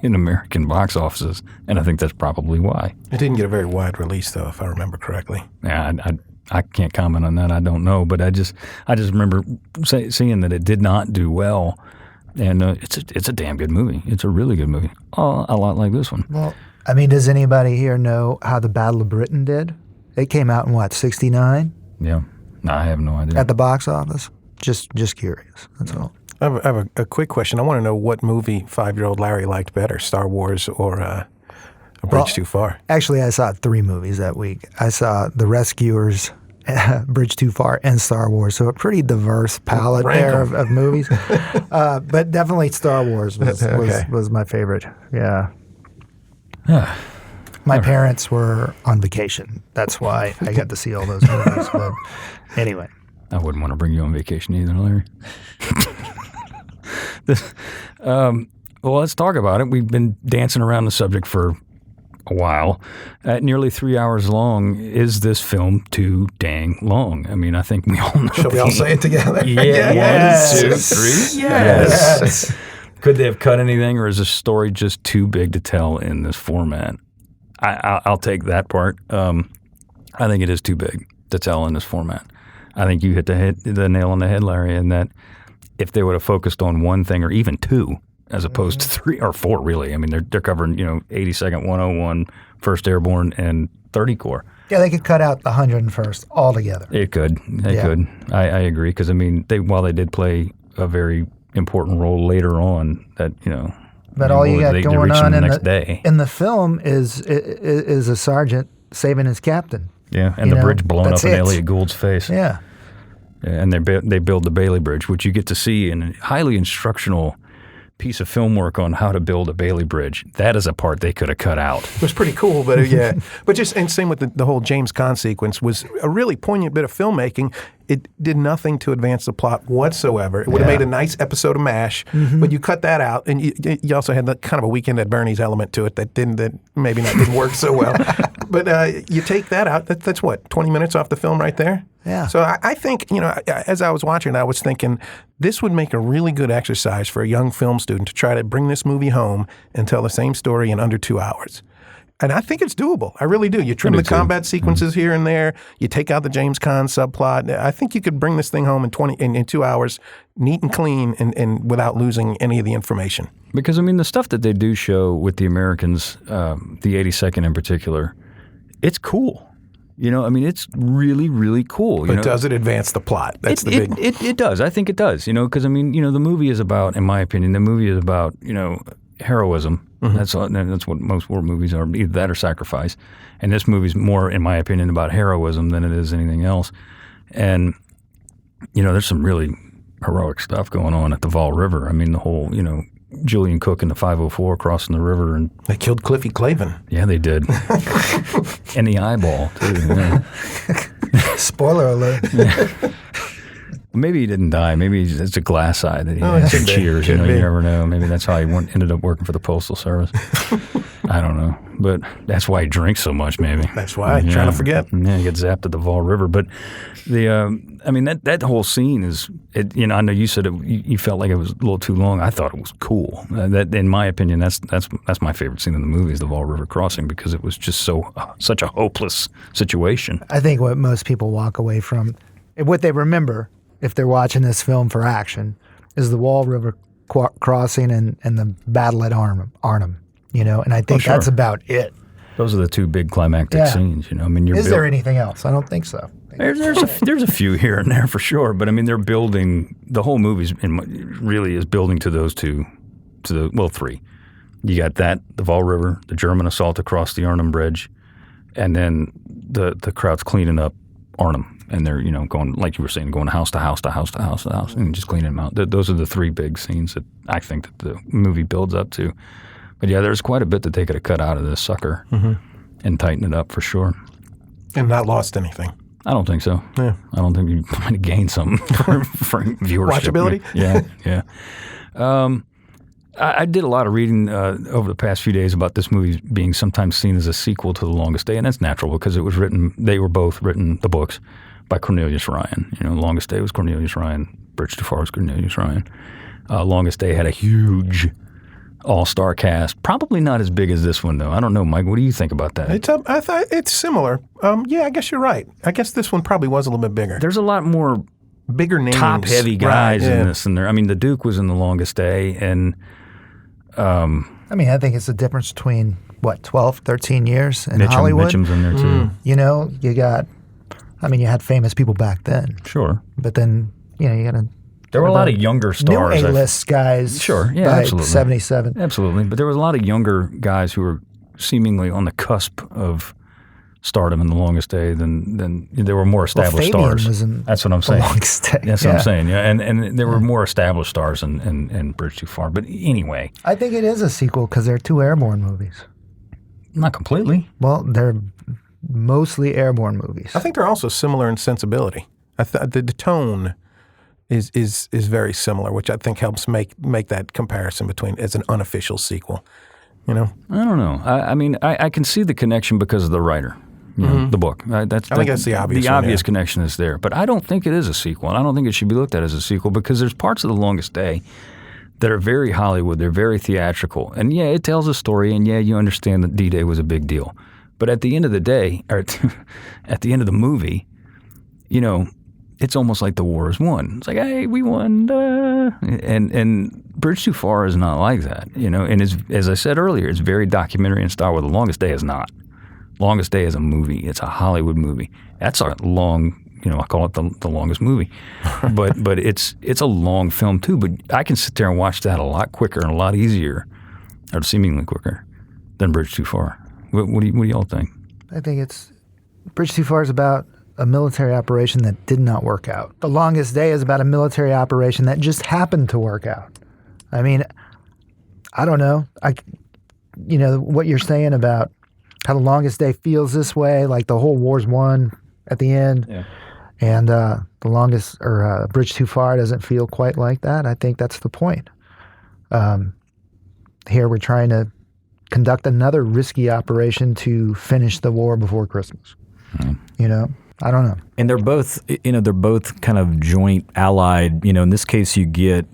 Speaker 1: in American box offices. And I think that's probably why.
Speaker 3: It didn't get a very wide release, though, if I remember correctly.
Speaker 1: Yeah, I can't comment on that. I don't know, but I just remember seeing that it did not do well, and it's a damn good movie. It's a really good movie, a lot like this one.
Speaker 2: Well, I mean, does anybody here know how the Battle of Britain did? It came out in what, 1969?
Speaker 1: Yeah, no, I have no idea.
Speaker 2: At the box office? Just curious. That's all.
Speaker 3: I have a quick question. I want to know what movie 5-year-old Larry liked better, Star Wars or A Bridge Too Far.
Speaker 2: Actually, I saw 3 movies that week. I saw The Rescuers, Bridge Too Far, and Star Wars. So a pretty diverse palette there of movies. But definitely Star Wars was my favorite. Yeah. My parents were on vacation. That's why I got to see all those movies. But anyway.
Speaker 1: I wouldn't want to bring you on vacation either, Larry. Well, let's talk about it. We've been dancing around the subject for a while. At nearly 3 hours long, is this film too dang long? I mean, I think we all know.
Speaker 3: Shall we all say it together?
Speaker 1: Yeah.
Speaker 2: Yes.
Speaker 1: 1, 2, 3.
Speaker 2: Yes.
Speaker 1: Could they have cut anything, or is the story just too big to tell in this format? I'll take that part. I think it is too big to tell in this format. I think you hit the nail on the head, Larry, in that if they would have focused on one thing, or even 2, as opposed to 3 or 4, really. I mean, they're covering 82nd, 101, 1st Airborne, and 30 Corps.
Speaker 2: Yeah, they could cut out the 101st altogether.
Speaker 1: It could. They could. I agree, because I mean, while they did play a very important role later on, that
Speaker 2: But all you got going on
Speaker 1: in
Speaker 2: the film is a sergeant saving his captain.
Speaker 1: Yeah, and the bridge blowing up in Elliot Gould's face.
Speaker 2: Yeah.
Speaker 1: And they build the Bailey Bridge, which you get to see in a highly instructional piece of film work on how to build a Bailey Bridge. That is a part they could have cut out.
Speaker 3: It was pretty cool, but yeah. But and same with the whole James Caan sequence was a really poignant bit of filmmaking. It did nothing to advance the plot whatsoever. It would have made a nice episode of MASH, but you cut that out, and you also had kind of a Weekend at Bernie's element to it that maybe didn't work so well. But you take that out, that's what, 20 minutes off the film right there?
Speaker 2: Yeah.
Speaker 3: So I think, as I was watching, I was thinking this would make a really good exercise for a young film student to try to bring this movie home and tell the same story in under 2 hours. And I think it's doable. I really do. You trim the combat sequences here and there. You take out the James Caan subplot. I think you could bring this thing home in 2 hours, neat and clean, and without losing any of the information.
Speaker 1: Because, I mean, the stuff that they do show with the Americans, the 82nd in particular, it's cool. I mean, it's really, really cool.
Speaker 3: But does it advance the plot? That's the big...
Speaker 1: It does. I think it does, because, I mean, the movie is about, in my opinion, heroism. Mm-hmm. That's what most war movies are, either that or sacrifice. And this movie's more, in my opinion, about heroism than it is anything else. And, there's some really heroic stuff going on at the Vol River. I mean, the whole, Julian Cook and the 504 crossing the river. And
Speaker 3: they killed Cliffy Clavin.
Speaker 1: Yeah, they did. And the eyeball, too. Yeah.
Speaker 2: Spoiler alert.
Speaker 1: Yeah. Maybe he didn't die. Maybe it's a glass eye that he had. Cheers. You never know. Maybe that's how he ended up working for the Postal Service. I don't know. But that's why he drinks so much, maybe.
Speaker 3: That's why. Trying to forget.
Speaker 1: Yeah, he gets zapped at the Vol River. But that whole scene is, I know you said you felt like it was a little too long. I thought it was cool. That, in my opinion, that's my favorite scene in the movie is the Vol River crossing, because it was just such a hopeless situation.
Speaker 2: I think what most people walk away from, what they remember if they're watching this film for action, is the Wall River crossing and the battle at Arnhem. And I think that's about it.
Speaker 1: Those are the 2 big climactic scenes. I mean,
Speaker 2: is there anything else? I don't think so.
Speaker 1: There's a few here and there for sure, but I mean, they're building. The whole movie really is building to those 2, 3. You got the Vol River, the German assault across the Arnhem Bridge, and then the crowd's cleaning up Arnhem. And they're, going, like you were saying, going house to house to house to house to house and just cleaning them out. Those are the 3 big scenes that I think that the movie builds up to. But yeah, there's quite a bit that they could have cut out of this sucker and tightened it up for sure.
Speaker 3: And not lost anything.
Speaker 1: I don't think so. Yeah. I don't think you might have gained something for viewership.
Speaker 3: Watchability?
Speaker 1: Yeah. I did a lot of reading over the past few days about this movie being sometimes seen as a sequel to The Longest Day, and that's natural because it was written. They were both written, the books, by Cornelius Ryan. Longest Day was Cornelius Ryan. Bridge Too Far was Cornelius Ryan. Longest Day had a huge all-star cast. Probably not as big as this one, though. I don't know, Mike. What do you think about that?
Speaker 3: I thought it's similar. Yeah, I guess you're right. I guess this one probably was a little bit bigger.
Speaker 1: There's a lot more
Speaker 3: bigger names,
Speaker 1: top-heavy guys in this. And I mean, the Duke was in The Longest Day, and
Speaker 2: I think it's the difference between 12, 13 years in
Speaker 1: Mitchum,
Speaker 2: Hollywood.
Speaker 1: Mitchum's in there too.
Speaker 2: You got. You had famous people back then.
Speaker 1: Sure,
Speaker 2: but then you got to.
Speaker 1: There were a lot of younger stars.
Speaker 2: New A-list guys.
Speaker 1: Sure, yeah,
Speaker 2: by
Speaker 1: absolutely.
Speaker 2: 77.
Speaker 1: Absolutely, but there was a lot of younger guys who were seemingly on the cusp of stardom in The Longest Day, then there were more established stars. That's what I'm saying.
Speaker 2: The Longest Day.
Speaker 1: That's what I'm saying. Yeah, and there were more established stars in Bridge Too Far. But anyway,
Speaker 2: I think it is a sequel because they're two Airborne movies.
Speaker 1: Not completely.
Speaker 2: Well, they're mostly Airborne movies.
Speaker 3: I think they're also similar in sensibility. The tone is very similar, which I think helps make that comparison between as an unofficial sequel. You know,
Speaker 1: I don't know. I mean, I can see the connection because of the writer, the book. I think that's the obvious. The obvious connection is there, but I don't think it is a sequel, and I don't think it should be looked at as a sequel because there's parts of The Longest Day that are very Hollywood. They're very theatrical, and yeah, it tells a story, and yeah, you understand that D-Day was a big deal, but at the end of the day, or at the end of the movie, you know, it's almost like the war is won. It's like, hey, we won, and Bridge Too Far is not like that, you know. And as I said earlier, it's very documentary in style. Where The Longest Day is not. Longest Day is a movie. It's a Hollywood movie. That's a long, you know, I call it the longest movie, but it's a long film too. But I can sit there and watch that a lot quicker and a lot easier, or seemingly quicker, than Bridge Too Far. What do y'all think?
Speaker 2: I think Bridge Too Far is about a military operation that did not work out. The Longest Day is about a military operation that just happened to work out. I mean, I don't know. You know, what you're saying about how The Longest Day feels this way, like the whole war's won at the end. Yeah. And Bridge Too Far doesn't feel quite like that. I think that's the point. Here we're trying to conduct another risky operation to finish the war before Christmas. You know? I don't know.
Speaker 4: And they're both kind of joint allied. You know, in this case, you get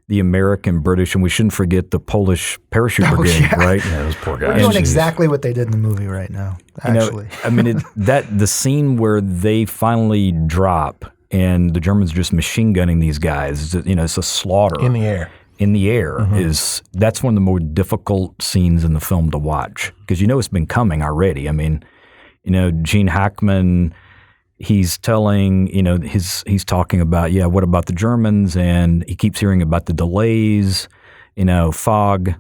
Speaker 4: the American, British, and we shouldn't forget the Polish parachute brigade, right?
Speaker 1: Yeah, those poor guys.
Speaker 2: We're doing exactly what they did in the movie right now, actually.
Speaker 4: You know, I mean, the scene where they finally drop and the Germans are just machine gunning these guys, you know, it's a slaughter.
Speaker 3: In the air.
Speaker 4: In the air that's one of the more difficult scenes in the film to watch because you know it's been coming already. I mean, you know, Gene Hackman, he's telling, you know, he's talking about, what about the Germans? And he keeps hearing about the delays, you know, fog,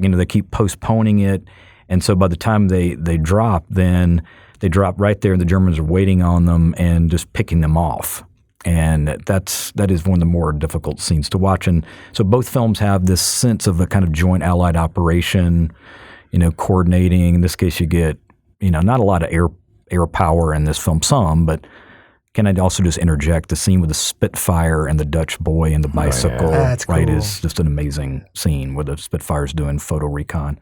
Speaker 4: you know, they keep postponing it. And so by the time they drop, then they drop right there and the Germans are waiting on them and just picking them off. And that is one of the more difficult scenes to watch. And so both films have this sense of a kind of joint allied operation, you know, coordinating. In this case, you get, you know, not a lot of air power in this film, but can I also just interject the scene with the Spitfire and the Dutch boy and the bicycle,
Speaker 2: That's
Speaker 4: right,
Speaker 2: cool.
Speaker 4: is just an amazing scene where the Spitfire's doing photo recon.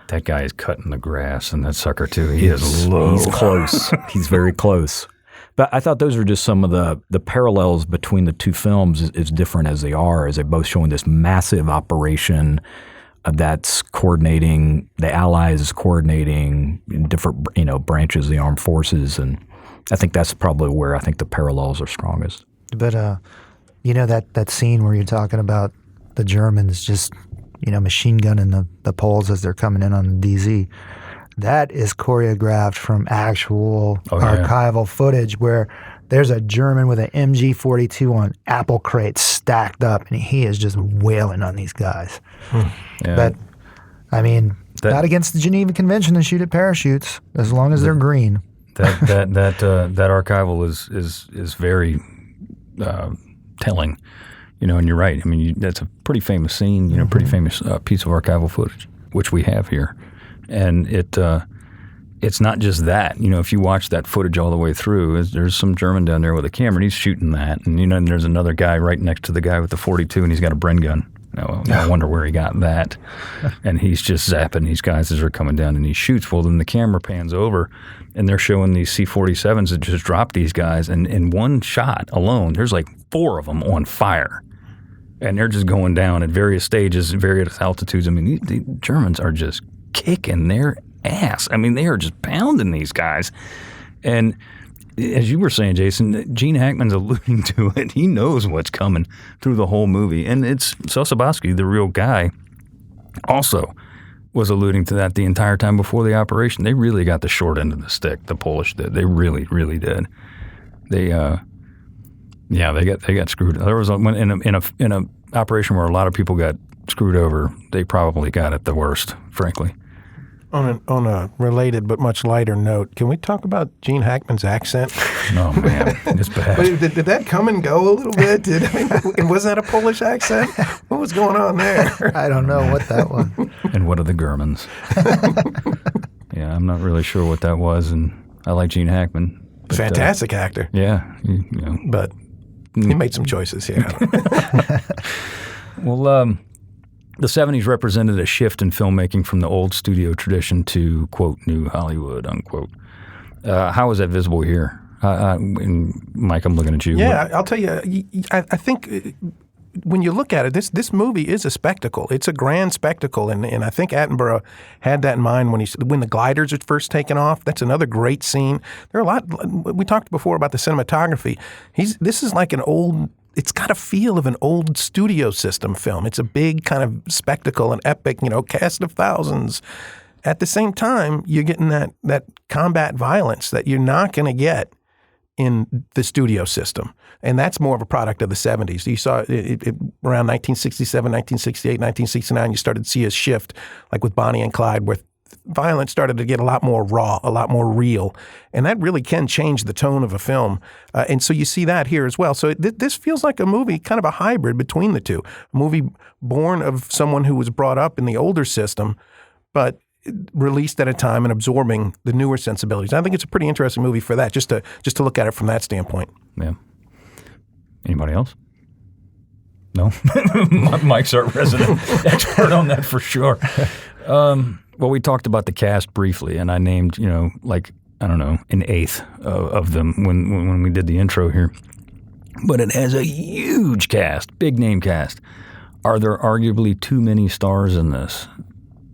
Speaker 1: That guy is cutting the grass and that sucker too. He is low.
Speaker 4: He's close. He's very close. But I thought those are just some of the parallels between the two films, as different as they are, as they're both showing this massive operation that's coordinating, the Allies is coordinating different, you know, branches of the armed forces. And I think that's probably where I think the parallels are strongest.
Speaker 2: But, you know, that scene where you're talking about the Germans just, you know, machine gunning the Poles as they're coming in on the DZ, that is choreographed from actual archival footage where there's a German with an MG-42 on apple crates stacked up, and he is just wailing on these guys.
Speaker 1: Yeah.
Speaker 2: But, I mean, not against the Geneva Convention to shoot at parachutes, as long as they're green.
Speaker 1: That archival is very telling, you know. And you're right. I mean, that's a pretty famous scene, you know, pretty famous piece of archival footage, which we have here. And it's not just that. You know, if you watch that footage all the way through, there's some German down there with a camera, and he's shooting that. And, you know, and there's another guy right next to the guy with the 42, and he's got a Bren gun. I wonder where he got that. And he's just zapping these guys as they're coming down, and he shoots. Well, then the camera pans over, and they're showing these C-47s that just dropped these guys. And in one shot alone, there's like 4 of them on fire. And they're just going down at various stages, various altitudes. I mean, the Germans are just kicking their ass. I mean, they are just pounding these guys. And as you were saying, Jason, Gene Hackman's alluding to it. He knows what's coming through the whole movie. And it's Sosabowski, the real guy, also was alluding to that the entire time before the operation. They really got the short end of the stick, the Polish did. They really, really did. They got screwed. There was in a operation where a lot of people got screwed over. They probably got it the worst, frankly.
Speaker 3: On a related but much lighter note, can we talk about Gene Hackman's accent?
Speaker 1: Oh, man, it's bad.
Speaker 3: But did that come and go a little bit? And was that a Polish accent? What was going on there?
Speaker 2: I don't know what that was.
Speaker 1: And what are the Germans? Yeah, I'm not really sure what that was, and I like Gene Hackman. But,
Speaker 3: Fantastic actor.
Speaker 1: Yeah.
Speaker 3: But he made some choices here.
Speaker 1: Well, the 70s represented a shift in filmmaking from the old studio tradition to, quote, new Hollywood, unquote. How is that visible here? And Mike, I'm looking at you.
Speaker 3: Yeah, I'll tell you, I think when you look at it, this movie is a spectacle. It's a grand spectacle, and I think Attenborough had that in mind when the gliders are first taken off. That's another great scene. There are a lot. We talked before about the cinematography. This is like an old. It's got a feel of an old studio system film. It's a big kind of spectacle, an epic, cast of thousands. At the same time, you're getting that combat violence that you're not going to get in the studio system. And that's more of a product of the 70s. You saw it around 1967, 1968, 1969, you started to see a shift, like with Bonnie and Clyde, where violence started to get a lot more raw, a lot more real. And that really can change the tone of a film. And so you see that here as well. So this feels like a movie, kind of a hybrid between the two. A movie born of someone who was brought up in the older system, but released at a time and absorbing the newer sensibilities. I think it's a pretty interesting movie for that, just to look at it from that standpoint.
Speaker 1: Yeah. Anybody else? No? Mike's our resident expert on that for sure. Well, we talked about the cast briefly, and I named, an eighth of them when we did the intro here. But it has a huge cast, big name cast. Are there arguably too many stars in this?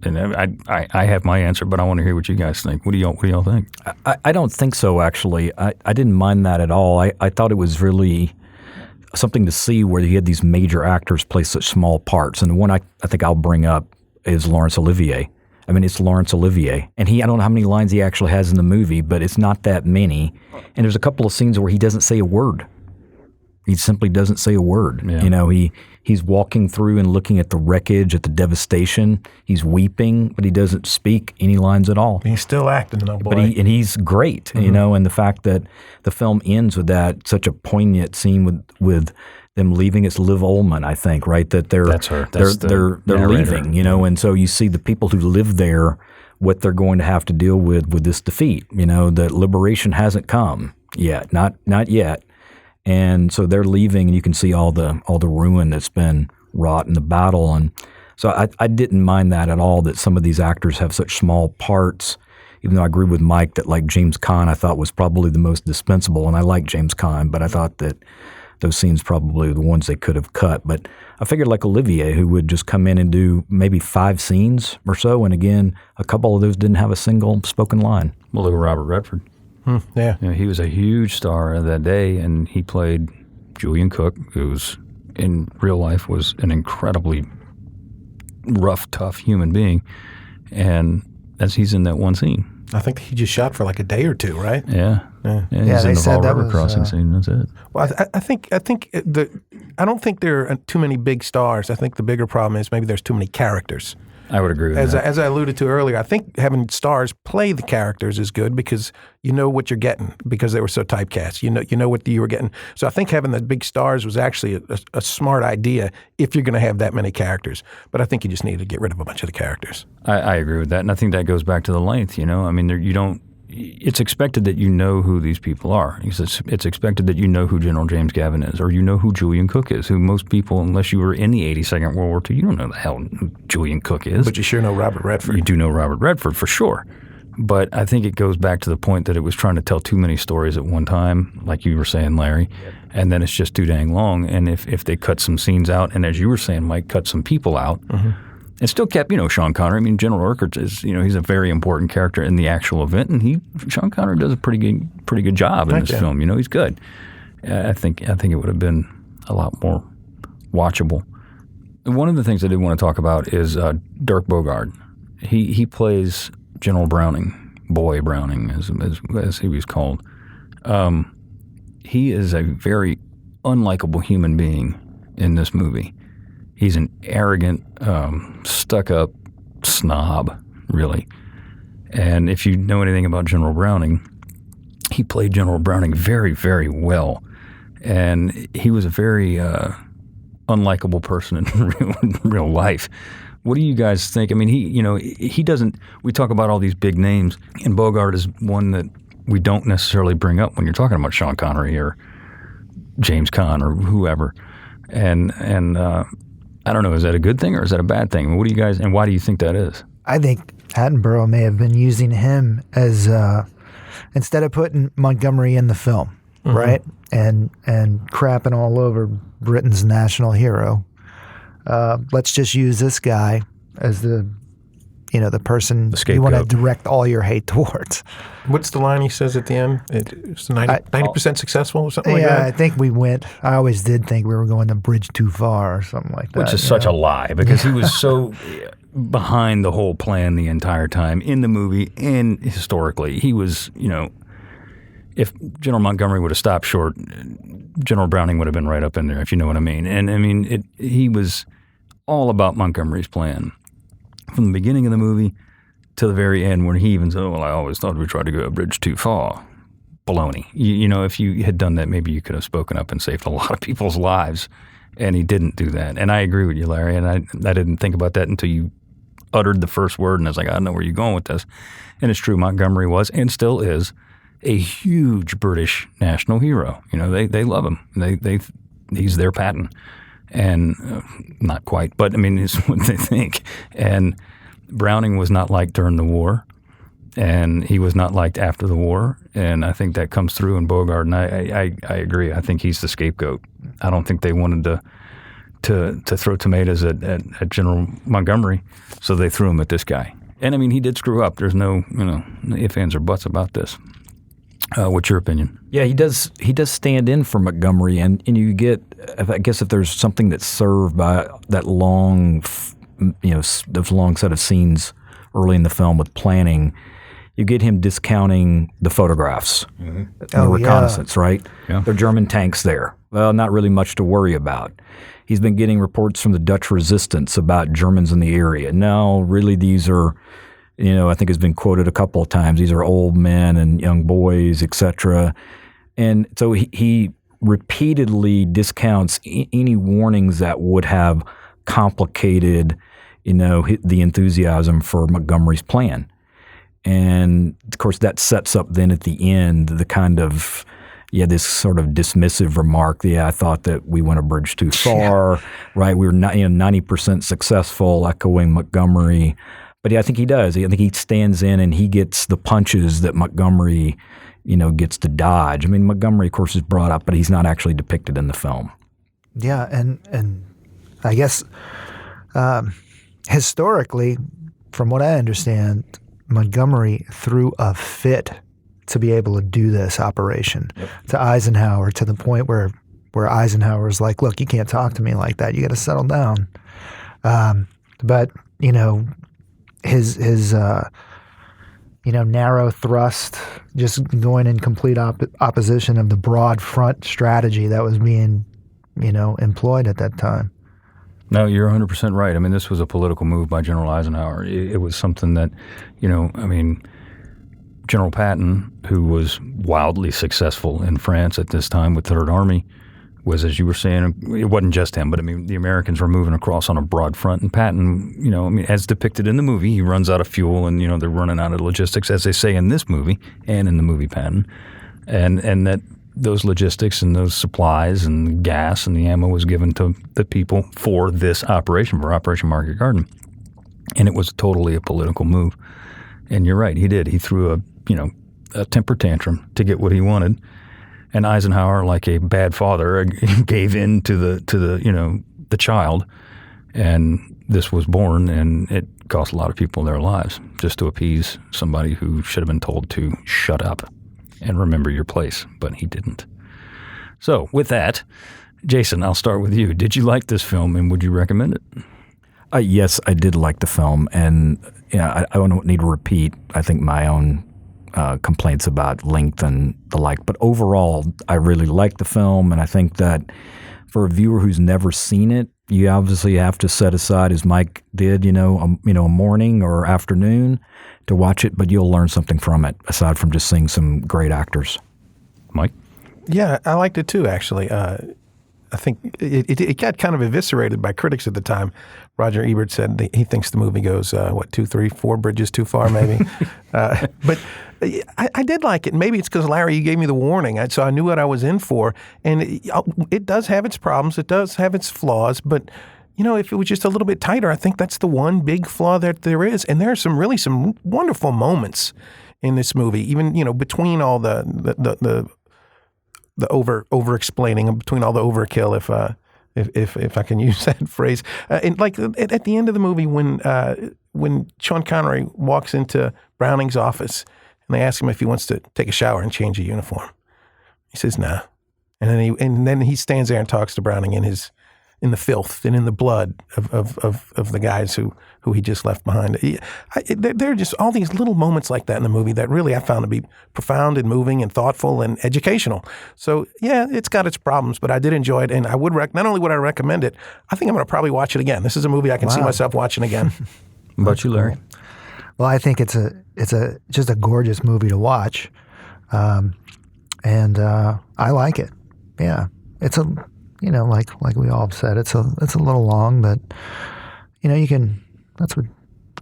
Speaker 1: And I have my answer, but I want to hear what you guys think. What do y'all think?
Speaker 4: I don't think so, actually. I didn't mind that at all. I thought it was really something to see where you had these major actors play such small parts. And the one I think I'll bring up is Laurence Olivier. I mean, it's Laurence Olivier. And I don't know how many lines he actually has in the movie, but it's not that many. And there's a couple of scenes where he doesn't say a word. He simply doesn't say a word. Yeah. He's walking through and looking at the wreckage, at the devastation. He's weeping, but he doesn't speak any lines at all.
Speaker 3: He's still acting, though, boy.
Speaker 4: But he's great, mm-hmm. And the fact that the film ends with that, such a poignant scene with them leaving. It's Liv Ullmann, I think, right? That
Speaker 1: that's her.
Speaker 4: They're leaving, and so you see the people who live there, what they're going to have to deal with this defeat. That liberation hasn't come yet, not yet. And so they're leaving, and you can see all the ruin that's been wrought in the battle. And so I didn't mind that at all, that some of these actors have such small parts, even though I agree with Mike that, like, James Caine I thought was probably the most dispensable, and I like James Caine, but I thought that those scenes probably were the ones they could have cut. But I figured like Olivier, who would just come in and do maybe 5 scenes or so, and again, a couple of those didn't have a single spoken line.
Speaker 1: Well, look at Robert Redford.
Speaker 3: Yeah.
Speaker 1: He was a huge star of that day, and he played Julian Cook, who's in real life was an incredibly rough, tough human being, and he's in that one scene.
Speaker 3: I think he just shot for like a day or two, right?
Speaker 1: Yeah. He's in the Fall River crossing scene. That's it.
Speaker 3: Well, I don't think there are too many big stars. I think the bigger problem is maybe there's too many characters.
Speaker 1: I would agree with that.
Speaker 3: As I alluded to earlier, I think having stars play the characters is good because you know what you're getting because they were so typecast. You know what you were getting. So I think having the big stars was actually a smart idea if you're going to have that many characters. But I think you just need to get rid of a bunch of the characters.
Speaker 1: I agree with that, and I think that goes back to the length. I mean, you don't. It's expected that you know who these people are. It's expected that you know who General James Gavin is, or you know who Julian Cook is, who most people, unless you were in the 82nd World War II, you don't know the hell who Julian Cook is.
Speaker 3: But you sure know Robert Redford.
Speaker 1: You do know Robert Redford, for sure. But I think it goes back to the point that it was trying to tell too many stories at one time, like you were saying, Larry, and then it's just too dang long. And if they cut some scenes out, and as you were saying, Mike, cut some people out, it still kept, Sean Connery. I mean, General Urquhart is, he's a very important character in the actual event, and Sean Connery does a pretty good job in this film. He's good. I think it would have been a lot more watchable. One of the things I did want to talk about is Dirk Bogarde. He plays General Browning, Boy Browning, as he was called. He is a very unlikable human being in this movie. He's an arrogant, stuck-up snob, really. And if you know anything about General Browning, he played General Browning very, very well. And he was a very unlikable person in real life. What do you guys think? I mean, he doesn't – we talk about all these big names, and Bogart is one that we don't necessarily bring up when you're talking about Sean Connery or James Caan or whoever. And I don't know, is that a good thing or is that a bad thing? What do you guys – and why do you think that is?
Speaker 2: I think Attenborough may have been using him as instead of putting Montgomery in the film, right, and crapping all over Britain's national hero. Let's just use this guy as the person you want to direct all your hate towards.
Speaker 3: What's the line he says at the end? It's 90% successful or something like that?
Speaker 2: Yeah, I think I always did think we were going a bridge too far or something like that.
Speaker 1: Which is such a lie because he was so behind the whole plan the entire time in the movie and historically. He was, if General Montgomery would have stopped short, General Browning would have been right up in there, if you know what I mean. And I mean, he was all about Montgomery's plan from the beginning of the movie to the very end, where he even said, "Oh, well, I always thought we tried to go a bridge too far." Baloney. If you had done that, maybe you could have spoken up and saved a lot of people's lives. And he didn't do that. And I agree with you, Larry. And I didn't think about that until you uttered the first word, and I was like, I don't know where you're going with this. And it's true, Montgomery was and still is a huge British national hero. They love him. He's their Patton. And not quite, but I mean, it's what they think. And Browning was not liked during the war, and he was not liked after the war. And I think that comes through in Bogart. And I agree. I think he's the scapegoat. I don't think they wanted to throw tomatoes at General Montgomery, so they threw him at this guy. And I mean, he did screw up. There's no ifs, ands, or buts about this. What's your opinion? Yeah,
Speaker 4: he does stand in for Montgomery, and you get, I guess, if there's something that's served by that long, those long set of scenes early in the film with planning, you get him discounting the photographs, the reconnaissance, right? Yeah. There are German tanks there. Well, not really much to worry about. He's been getting reports from the Dutch resistance about Germans in the area. No, really, these are, I think it's been quoted a couple of times. These are old men and young boys, etc. And so he repeatedly discounts any warnings that would have complicated, the enthusiasm for Montgomery's plan. And of course, that sets up then at the end the kind of this sort of dismissive remark. I thought that we went a bridge too far, right? We were 90% successful, echoing Montgomery. But I think he does. I think he stands in and he gets the punches that Montgomery, gets to dodge. I mean, Montgomery, of course, is brought up, but he's not actually depicted in the film.
Speaker 2: Yeah, and I guess historically, from what I understand, Montgomery threw a fit to be able to do this operation to Eisenhower, to the point where Eisenhower's like, look, you can't talk to me like that. You got to settle down. But, his narrow thrust, just going in complete opposition of the broad front strategy that was being, employed at that time.
Speaker 1: No, you're 100% right. I mean, this was a political move by General Eisenhower. It was something that, General Patton, who was wildly successful in France at this time with Third Army, was, as you were saying, it wasn't just him, but I mean, the Americans were moving across on a broad front. And Patton, as depicted in the movie, he runs out of fuel and, they're running out of logistics, as they say in this movie and in the movie Patton. And that those logistics and those supplies and the gas and the ammo was given to the people for this operation, for Operation Market Garden. And it was totally a political move. And you're right, he did. He threw a temper tantrum to get what he wanted. And Eisenhower, like a bad father, gave in to the child, and this was born, and it cost a lot of people their lives just to appease somebody who should have been told to shut up and remember your place, but he didn't. So with that, Jason, I'll start with you. Did you like this film, and would you recommend it?
Speaker 4: Yes, I did like the film, and I don't need to repeat, I think, my own complaints about length and the like. But overall, I really like the film, and I think that for a viewer who's never seen it, you obviously have to set aside, as Mike did, a morning or afternoon to watch it, but you'll learn something from it aside from just seeing some great actors.
Speaker 1: Mike?
Speaker 3: Yeah, I liked it too, actually. I think it got kind of eviscerated by critics at the time. Roger Ebert said that he thinks the movie goes, 2, 3, 4 bridges too far, maybe. But I did like it. Maybe it's because, Larry, you gave me the warning, so I knew what I was in for. And it does have its problems. It does have its flaws. But, if it was just a little bit tighter, I think that's the one big flaw that there is. And there are some wonderful moments in this movie, even, between all the over explaining, between all the overkill, if I can use that phrase. And like at the end of the movie, when Sean Connery walks into Browning's office and they ask him if he wants to take a shower and change a uniform, he says no, and then he stands there and talks to Browning in the filth and in the blood of the guys who he just left behind. There are just all these little moments like that in the movie that really I found to be profound and moving and thoughtful and educational. So yeah, it's got its problems, but I did enjoy it, and I would not only would I recommend it, I think I'm going to probably watch it again. This is a movie I can see myself watching again.
Speaker 1: What about you, Larry?
Speaker 2: Well, I think it's just a gorgeous movie to watch, and I like it. Yeah, it's like we all said, it's a little long, but you can. That's what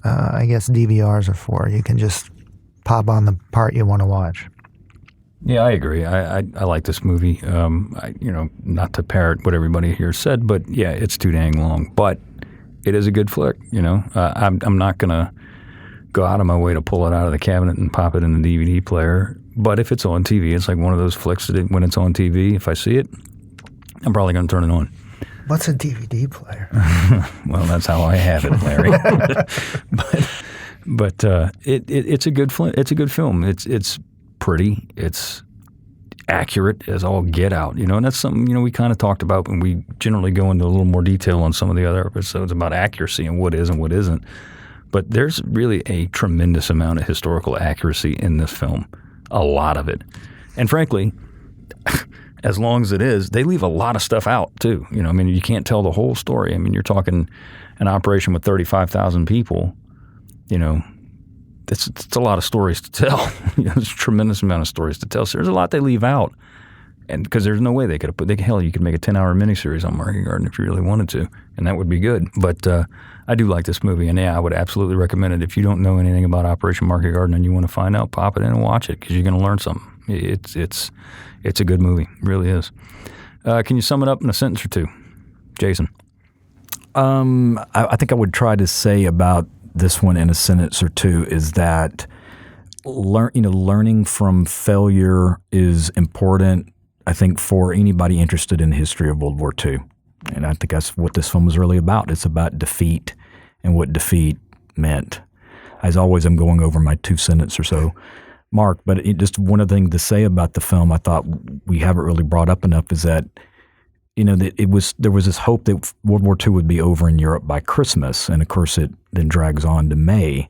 Speaker 2: I guess DVRs are for. You can just pop on the part you want to watch.
Speaker 1: Yeah, I agree. I like this movie. Not to parrot what everybody here said, but yeah, it's too dang long. But it is a good flick. I'm not gonna go out of my way to pull it out of the cabinet and pop it in the DVD player. But if it's on TV, it's like one of those flicks that when it's on TV, if I see it, I'm probably gonna turn it on.
Speaker 2: What's a DVD player?
Speaker 1: Well, that's how I have it, Larry. but it's a good it's a good film. It's pretty. It's accurate as all get out. And that's something we kind of talked about when we generally go into a little more detail on some of the other episodes about accuracy and what is and what isn't. But there's really a tremendous amount of historical accuracy in this film, a lot of it, and frankly. As long as it is, they leave a lot of stuff out too. You can't tell the whole story. You're talking an operation with 35,000 people. It's a lot of stories to tell. There's a tremendous amount of stories to tell. So there's a lot they leave out, and because there's no way they could have put. Hell, you could make a 10-hour miniseries on Market Garden if you really wanted to, and that would be good. But I do like this movie, and yeah, I would absolutely recommend it. If you don't know anything about Operation Market Garden and you want to find out, pop it in and watch it because you're going to learn something. It's a good movie. It really is. Can you sum it up in a sentence or two? Jason?
Speaker 4: I think I would try to say about this one in a sentence or two is that learning from failure is important, I think, for anybody interested in the history of World War II. And I think that's what this film is really about. It's about defeat and what defeat meant. As always, I'm going over my 2 sentences or so. Mark, but just one other thing to say about the film I thought we haven't really brought up enough is that, that there was this hope that World War II would be over in Europe by Christmas, and of course it then drags on to May.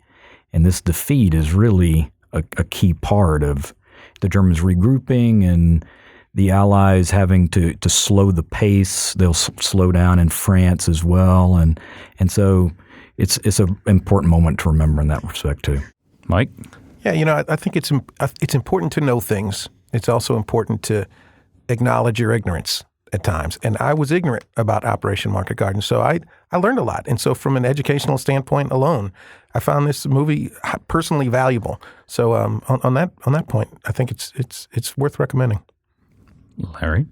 Speaker 4: And this defeat is really a key part of the Germans regrouping and the Allies having to slow the pace. They'll slow down in France as well. And so it's an important moment to remember in that respect too.
Speaker 1: Mike?
Speaker 3: Yeah, I think it's important to know things. It's also important to acknowledge your ignorance at times. And I was ignorant about Operation Market Garden, so I learned a lot. And so from an educational standpoint alone, I found this movie personally valuable. So on that point, I think it's worth recommending.
Speaker 1: Larry?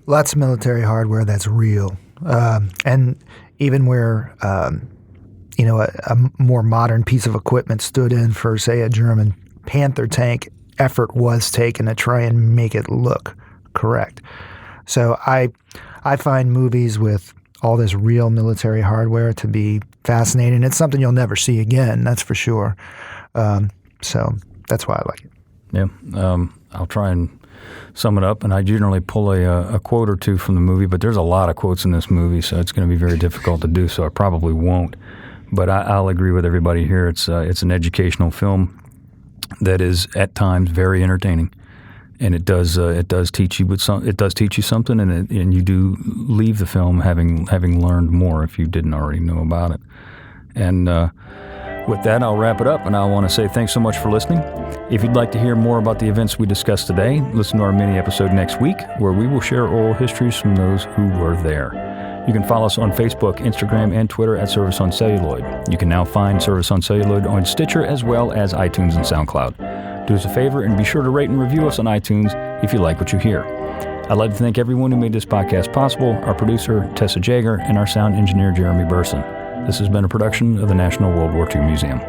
Speaker 2: Lots of military hardware that's real. And even where a more modern piece of equipment stood in for, say, a German Panther tank, effort was taken to try and make it look correct. So I find movies with all this real military hardware to be fascinating. It's something you'll never see again, that's for sure. So that's why I like it.
Speaker 1: Yeah, I'll try and sum it up, and I generally pull a quote or two from the movie, but there's a lot of quotes in this movie, so it's going to be very difficult to do, so I probably won't. But I'll agree with everybody here. It's an educational film that is at times very entertaining, and it does teach you something, and you do leave the film having learned more if you didn't already know about it. And With that, I'll wrap it up, and I want to say thanks so much for listening. If you'd like to hear more about the events we discussed today, listen to our mini episode next week, where we will share oral histories from those who were there. You can follow us on Facebook, Instagram, and Twitter at Service on Celluloid. You can now find Service on Celluloid on Stitcher as well as iTunes and SoundCloud. Do us a favor and be sure to rate and review us on iTunes if you like what you hear. I'd like to thank everyone who made this podcast possible, our producer, Tessa Jager, and our sound engineer, Jeremy Burson. This has been a production of the National World War II Museum.